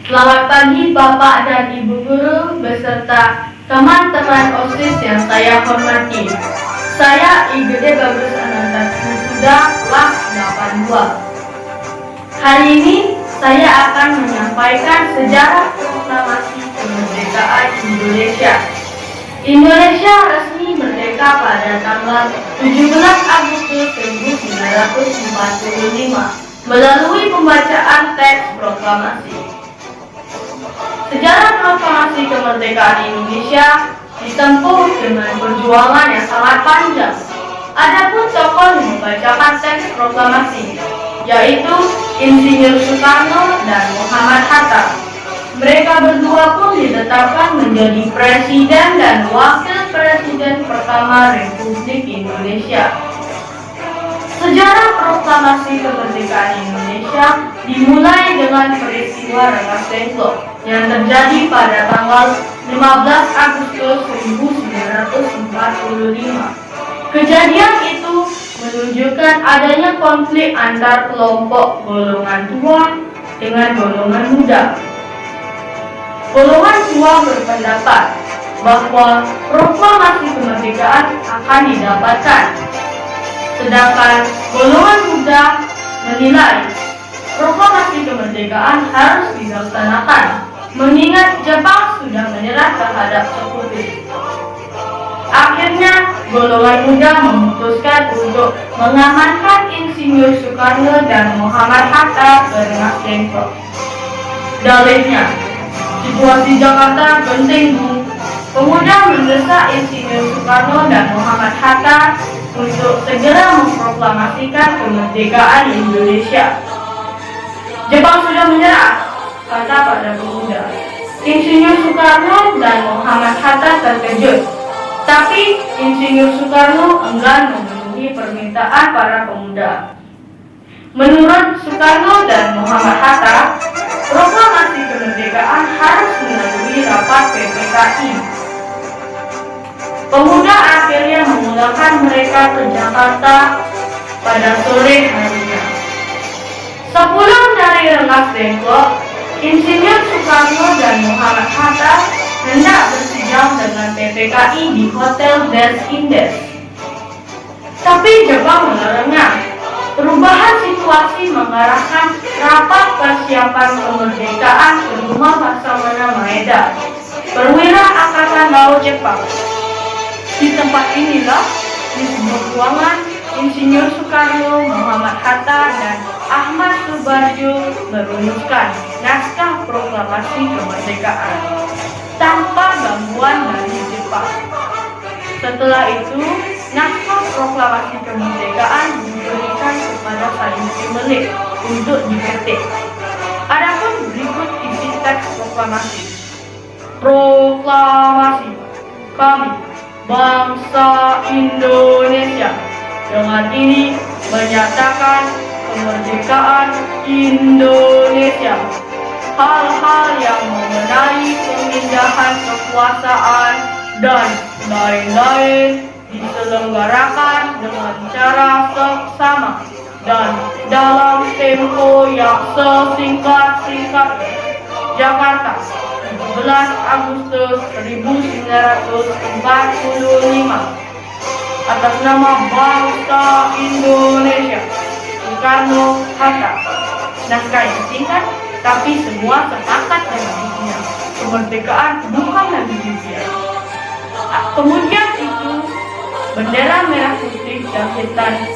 Selamat pagi Bapak dan Ibu Guru beserta teman-teman OSIS yang saya hormati. Saya IGD Bagus Ananta Wisuda kelas 82. Hari ini saya akan menyampaikan sejarah proklamasi kemerdekaan Indonesia. Indonesia resmi merdeka pada tanggal 17 Agustus 1945 melalui pembacaan teks proklamasi. Sejarah proklamasi kemerdekaan Indonesia ditempuh dengan perjuangan yang sangat panjang. Adapun tokoh yang membacakan teks proklamasi yaitu Insinyur Soekarno dan Muhammad Hatta. Mereka berdua pun ditetapkan menjadi Presiden dan Wakil Presiden pertama Republik Indonesia. Sejarah proklamasi kemerdekaan Indonesia dimulai dengan peristiwa Rengas Dengklok yang terjadi pada tanggal 15 Agustus 1945. Kejadian itu menunjukkan adanya konflik antar kelompok golongan tua dengan golongan muda. Golongan tua berpendapat bahwa proklamasi kemerdekaan akan didapatkan, sedangkan golongan muda menilai proklamasi kemerdekaan harus dilaksanakan, mengingat Jepang sudah menyerah terhadap sekutu. Akhirnya, golongan muda memutuskan untuk mengamankan Insinyur Soekarno dan Muhammad Hatta ke Rengas Dengklok. Dalihnya, situasi Jakarta penting, Bu. Pemuda mendesak Insinyur Soekarno dan Muhammad Hatta untuk segera memproklamasikan kemerdekaan Indonesia. Jepang sudah menyerah, kata pada pemuda. Insinyur Soekarno dan Muhammad Hatta terkejut, tapi Insinyur Soekarno enggan memenuhi permintaan para pemuda. Menurut Soekarno dan Muhammad Hatta, proklamasi kemerdekaan harus melalui rapat PPKI. Pemuda akhirnya memulangkan mereka ke Jakarta pada sore harinya. Sepulang dari Rengas Dengklok, Insinyur Soekarno dan Muhammad Hatta hendak bersidang dengan PPKI di Hotel Des Indes. Tapi Jepang melarangnya. Perubahan situasi mengarahkan rapat persiapan kemerdekaan ke rumah Laksamana Maeda, perwira Angkatan Laut Jepang. Di tempat inilah, di sebuah ruangan, Insinyur Soekarno, Muhammad Hatta, dan Ahmad Subarjo merumuskan naskah proklamasi kemerdekaan tanpa gangguan dari Jepang. Setelah itu, naskah proklamasi kemerdekaan diberikan kepada Sanusi Melik untuk diketik. Adapun berikut isi teks proklamasi. Proklamasi kami, bangsa Indonesia, dengan ini menyatakan kemerdekaan Indonesia. Hal-hal yang mengenai pemindahan kekuasaan dan lain-lain diselenggarakan dengan cara seksama dan dalam tempo yang sesingkat-singkatnya. Jakarta, 17 Agustus 1945. Atas nama bangsa Indonesia, Soekarno Hatta. Naskah yang singkat, tapi semua sepakat dengan isinya. Kemerdekaan bukan lagi impian. Kemudian itu, bendera merah putih jahitan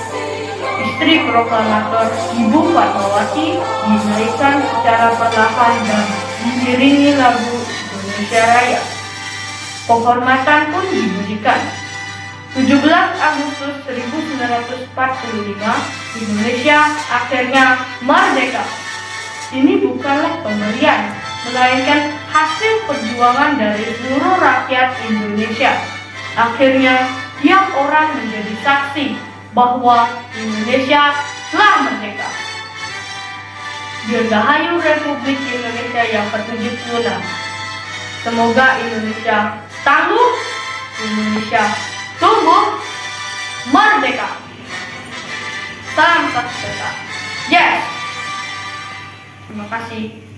istri proklamator Ibu Fatmawati dinaikkan secara perlahan dan diiringi lagu Indonesia Raya. Penghormatan pun diberikan. 17 Agustus 1945, Indonesia akhirnya merdeka. Ini bukanlah pemberian, melainkan hasil perjuangan dari seluruh rakyat Indonesia. Akhirnya, tiap orang menjadi saksi bahwa Indonesia telah merdeka. Dirgahayu Republik Indonesia yang ke-76. Semoga Indonesia tangguh, Indonesia tumbuh, merdeka. Salam sejahtera. Yes. Terima kasih.